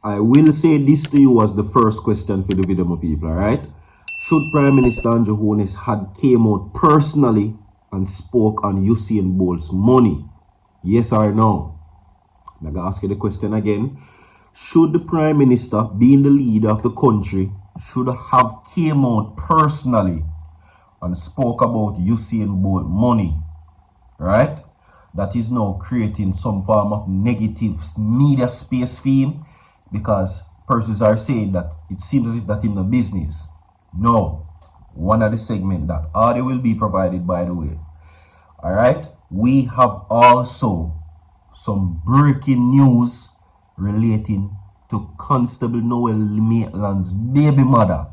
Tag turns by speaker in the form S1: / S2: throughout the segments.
S1: I will say this to you as the first question for the video, my people, alright? Should Prime Minister Andrew Holness had came out personally and spoke on Usain Bolt's money? Yes or no? I'm gonna ask you the question again. Should the Prime Minister, being the leader of the country, should have came out personally and spoke about Usain Bolt money, right? That is now creating some form of negative media space for him, because persons are saying that it seems as if that in the business. No, one of the segment that audio will be provided, by the way. All right, we have also some breaking news relating to Constable Noel Maitland's baby mother.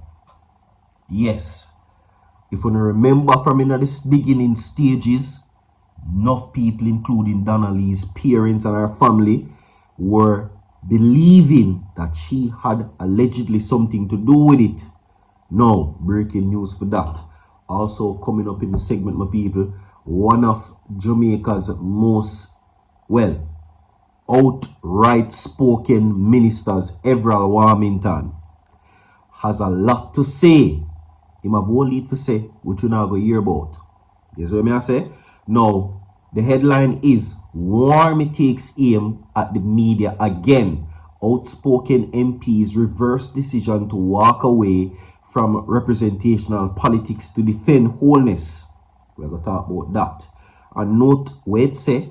S1: Yes, if you remember from in the beginning stages, enough people, including Donna-Lee's parents and her family, were believing that she had allegedly something to do with it. No, breaking news for that. Also coming up in the segment, my people, one of Jamaica's most, well, outright spoken ministers, Everal Warmington, has a lot to say. Him have one lead to say, which you now go hear about. You see what I say? Now, the headline is, Warmy takes aim at the media again. Outspoken MPs reverse decision to walk away from representational politics to defend Holness. We're going to talk about that. And note where it say,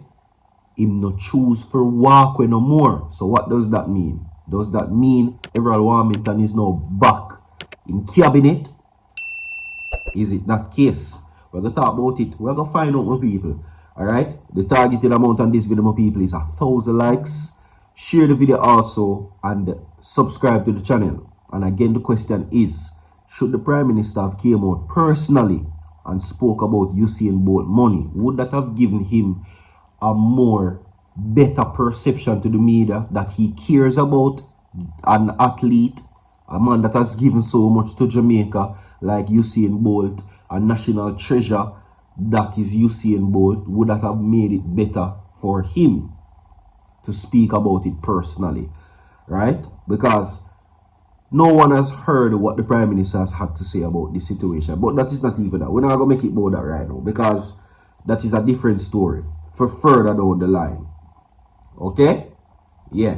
S1: him no choose for walk no more. So what does that mean? Does that mean Everal Warmington is now back in cabinet? Is it that case? We're going to talk about it. We're going to find out, my people. Alright? The targeted amount on this video, my people, is 1,000 likes. Share the video also and subscribe to the channel. And again, the question is, should the Prime Minister have came out personally and spoke about Usain Bolt money? Would that have given him a more better perception to the media that he cares about an athlete, a man that has given so much to Jamaica, like Usain Bolt, a national treasure that is Usain Bolt? Would that have made it better for him to speak about it personally, right? Because no one has heard what the Prime Minister has had to say about this situation. But that is not even that. We're not going to make it about that right now, because that is a different story for further down the line. Okay? Yeah.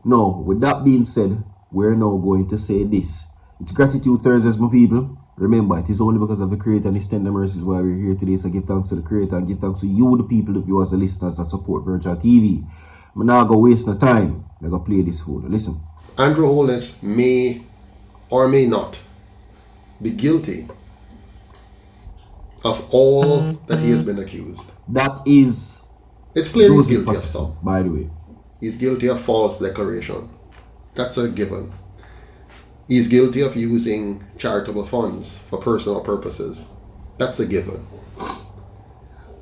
S1: Now, with that being said, we're now going to say this. It's Gratitude Thursdays, my people. Remember, it is only because of the Creator and His tender mercies why we're here today. So give thanks to the Creator and give thanks to you, the people, the viewers, the listeners that support Virtual TV. I'm not going to waste no time. I'm going to play this for you. Listen.
S2: Andrew Holness may or may not be guilty of all that he has been accused.
S1: That is...
S2: It's clear he's guilty of some.
S1: By the way.
S2: He's guilty of false declaration. That's a given. He's guilty of using charitable funds for personal purposes. That's a given.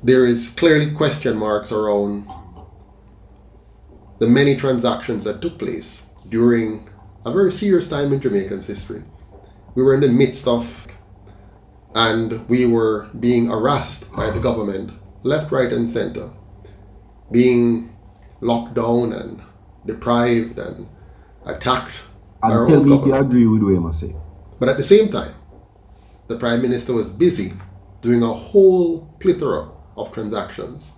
S2: There is clearly question marks around the many transactions that took place during a very serious time in Jamaican's history. We were in the midst of, and we were being harassed by the government, left, right, and center, being locked down and deprived and attacked.
S1: And tell me if you agree with what I say.
S2: But at the same time, the Prime Minister was busy doing a whole plethora of transactions.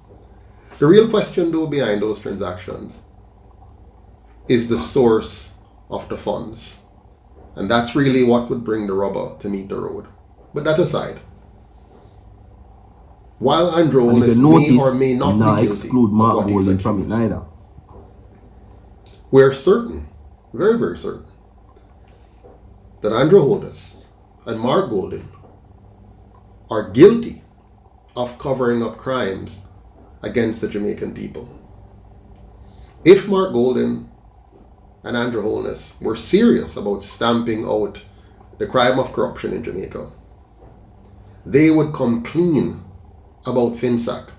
S2: The real question, though, behind those transactions is the source of the funds. And that's really what would bring the rubber to meet the road. But that aside, while Andrew Holness may or may not be guilty of what he's accused, from it neither. We're certain, very, very certain, that Andrew Holness and Mark Golden are guilty of covering up crimes against the Jamaican people. If Mark Golden and Andrew Holness were serious about stamping out the crime of corruption in Jamaica, they would come clean about FinSac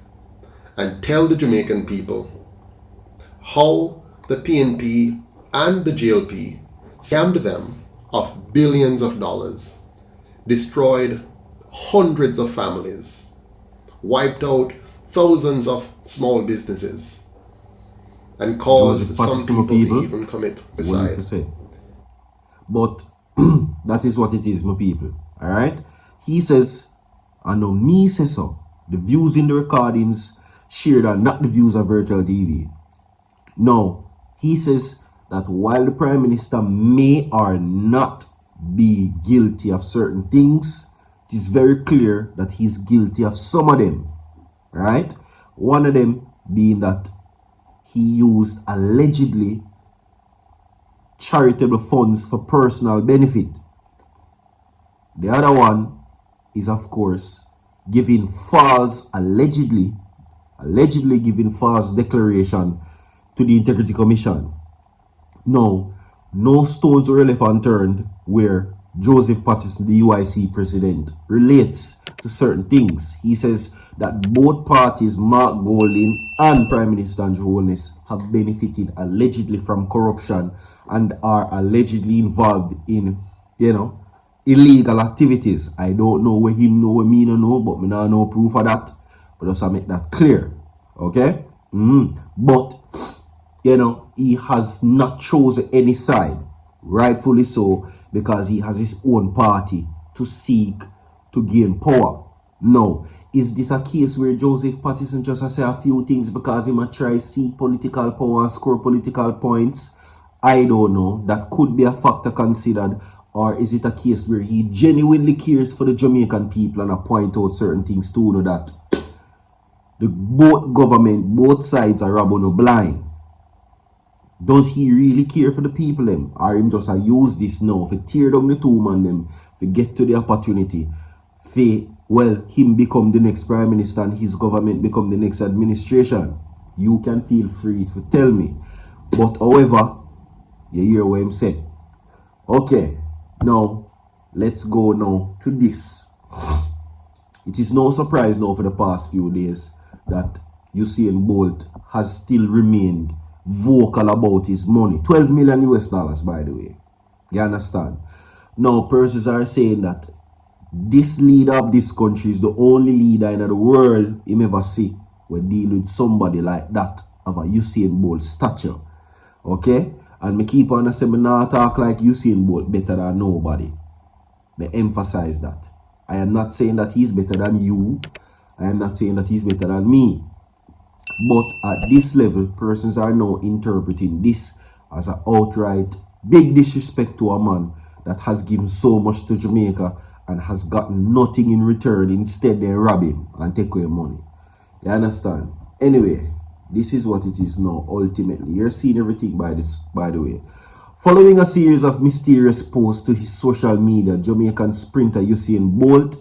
S2: and tell the Jamaican people how the PNP and the JLP scammed them of billions of dollars, destroyed hundreds of families, wiped out thousands of small businesses, and caused
S1: Joseph
S2: some
S1: Patterson,
S2: people to even commit
S1: what you
S2: suicide.
S1: say. But that is what it is, my people. Alright? He says, and no me say so. The views in the recordings shared are not the views of Virtual TV. No, he says that while the Prime Minister may or not be guilty of certain things, it is very clear that he's guilty of some of them. Right? One of them being that he used allegedly charitable funds for personal benefit. The other one is, of course, giving false, allegedly giving false declaration to the Integrity Commission. No stones were left unturned where Joseph Patterson, the UIC president, relates to certain things. He says that both parties, Mark Golding and Prime Minister Andrew Holness, have benefited allegedly from corruption and are allegedly involved in, illegal activities. I don't know what him know, what me no know, but me not know proof of that. But just to make that clear. Okay? But, he has not chosen any side. Rightfully so, because he has his own party to seek to gain power. No. Is this a case where Joseph Patterson just say a few things because he might try to seek political power and score political points? I don't know. That could be a factor considered. Or is it a case where he genuinely cares for the Jamaican people and point out certain things to know that the both sides are robbing blind? Does he really care for the people them? Or him just use this now to tear down the two man them, to get to the opportunity, him become the next Prime Minister and his government become the next administration? You can feel free to tell me. But however, you hear what I'm saying. Okay, now let's go now to this. It is no surprise now for the past few days that Usain Bolt has still remained vocal about his money. 12 million US dollars, by the way. You understand? Now, persons are saying that this leader of this country is the only leader in the world him ever see will deal with somebody like that of a Usain Bolt stature. Okay? And me keep on saying me not talk like Usain Bolt better than nobody. Me emphasize that. I am not saying that he's better than you. I am not saying that he's better than me. But at this level, persons are now interpreting this as an outright big disrespect to a man that has given so much to Jamaica and has gotten nothing in return. Instead, they rob him and take away money. You understand? Anyway, this is what it is now, ultimately. You're seeing everything by the way. Following a series of mysterious posts to his social media, Jamaican sprinter Usain Bolt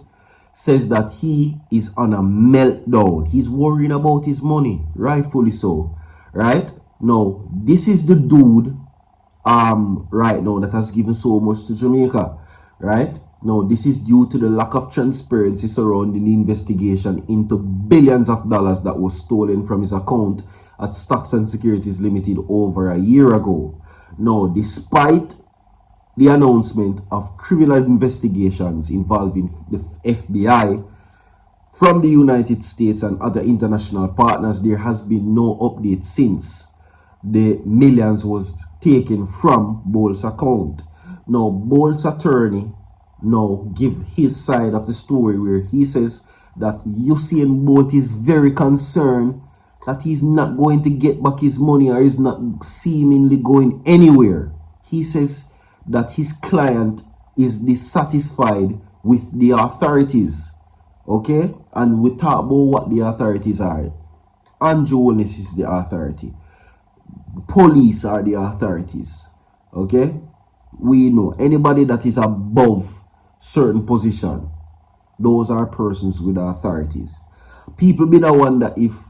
S1: says that he is on a meltdown. He's worrying about his money, rightfully so. Right? Now, this is the dude right now that has given so much to Jamaica. Right? Now, this is due to the lack of transparency surrounding the investigation into billions of dollars that was stolen from his account at Stocks and Securities Limited over a year ago. Now, despite the announcement of criminal investigations involving the FBI from the United States and other international partners, there has been no update since the millions was taken from Bolt's account. Now, Bolt's attorney now give his side of the story, where he says that Usain Bolt is very concerned that he's not going to get back his money, or is not seemingly going anywhere. He says that his client is dissatisfied with the authorities. Okay? And we talk about what the authorities are. Andrew Holness is the authority. Police are the authorities. Okay? We know anybody that is above certain position, those are persons with authorities. People be the wonder if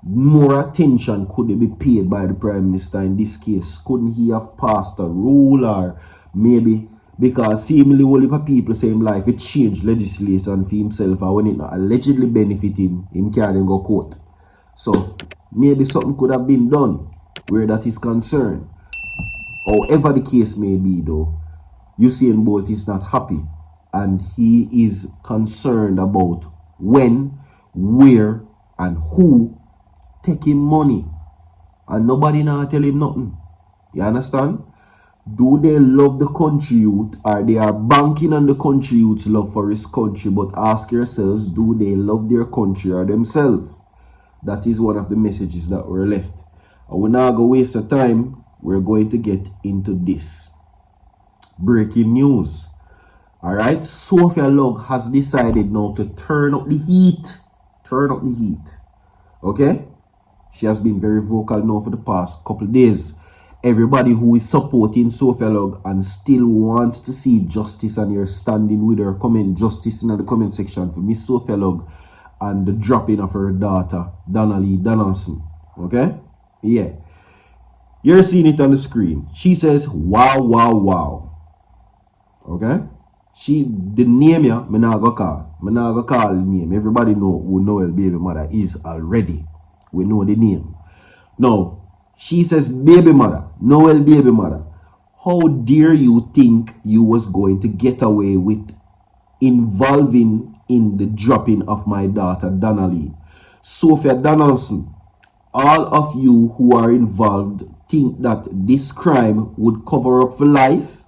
S1: more attention could be paid by the Prime Minister in this case. Couldn't he have passed a rule, or maybe because seemingly all the people say in life it changed legislation for himself, and when it not allegedly benefit him can't go court. So maybe something could have been done where that is concerned. However the case may be though, Usain Bolt is not happy, and he is concerned about when, where, and who taking money and nobody now tell him nothing. You understand? Do they love the country youth, or they are banking on the country youth's love for his country? But ask yourselves, do they love their country or themselves? That is one of the messages that were left. And we're not going to waste our time. We're going to get into this. Breaking news. Alright, Sophia Lug has decided now to turn up the heat. Turn up the heat. Okay? She has been very vocal now for the past couple of days. Everybody who is supporting Sophia Lug and still wants to see justice, and you're standing with her, comment justice in the comment section for Miss Sophia Lug and the dropping of her daughter, Donna-Lee Donaldson. Okay? Yeah. You're seeing it on the screen. She says, wow, wow, wow. Okay? The name ya, me not go call. Me not go call the name. Everybody know who Noel baby mother is already. We know the name. Now, she says, baby mother, Noel baby mother, how dare you think you was going to get away with involving in the dropping of my daughter, Donna-Lee? Sophia Donaldson, all of you who are involved think that this crime would cover up for life.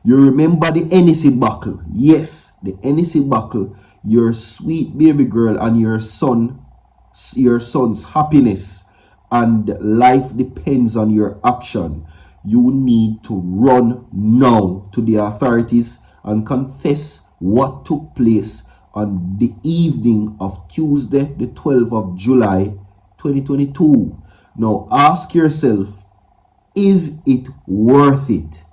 S1: You remember the NEC buckle. Yes, the NEC buckle. Your sweet baby girl and your son's happiness and life depends on your action. You need to run now to the authorities and confess what took place on the evening of Tuesday, the 12th of July, 2022. Now ask yourself, is it worth it?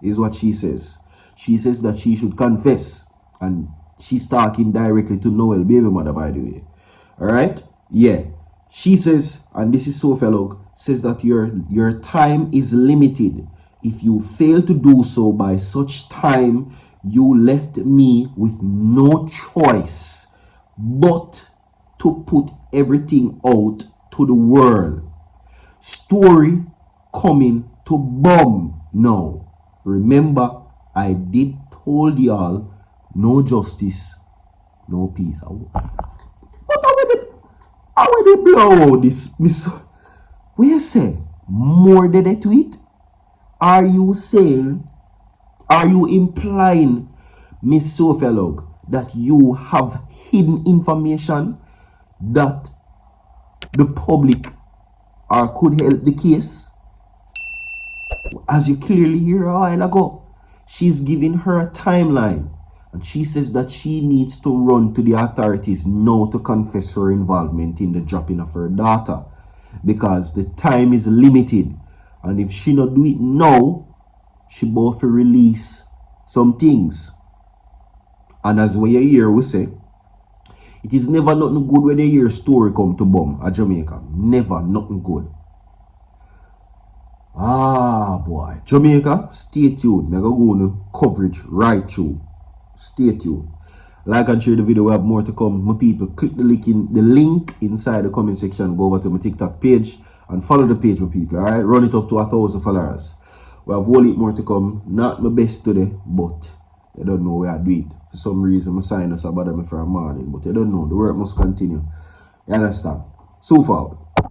S1: Is what she says. She says that she should confess, and she's talking directly to Noel baby mother, by the way. Alright? Yeah. She says, and this is Sophia Lug, says that your time is limited. If you fail to do so by such time, you left me with no choice but to put everything out to the world. Story coming to bomb now. Remember, I did told y'all, no justice, no peace. But how will they blow out this, Miss? What you say? More than a tweet? Are you implying, Miss Sophia Lug, that you have hidden information that the public could help the case? As you clearly hear a while ago, she's giving her a timeline, and she says that she needs to run to the authorities now to confess her involvement in the dropping of her daughter, because the time is limited, and if she not do it now, she both release some things. And as we hear we say, it is never nothing good when you hear a story come to bomb at Jamaica. Never nothing good. Ah boy, Jamaica, stay tuned. I'm going to coverage right through. Stay tuned. Like and share the video. We have more to come. My people, click the link inside the comment section. Go over to my TikTok page and follow the page, my people. Alright, run it up to 1,000 followers. We have whole heap more to come. Not my best today, but I don't know where I do it. For some reason, my sinus about me for a morning, but I don't know. The work must continue. You understand? So far.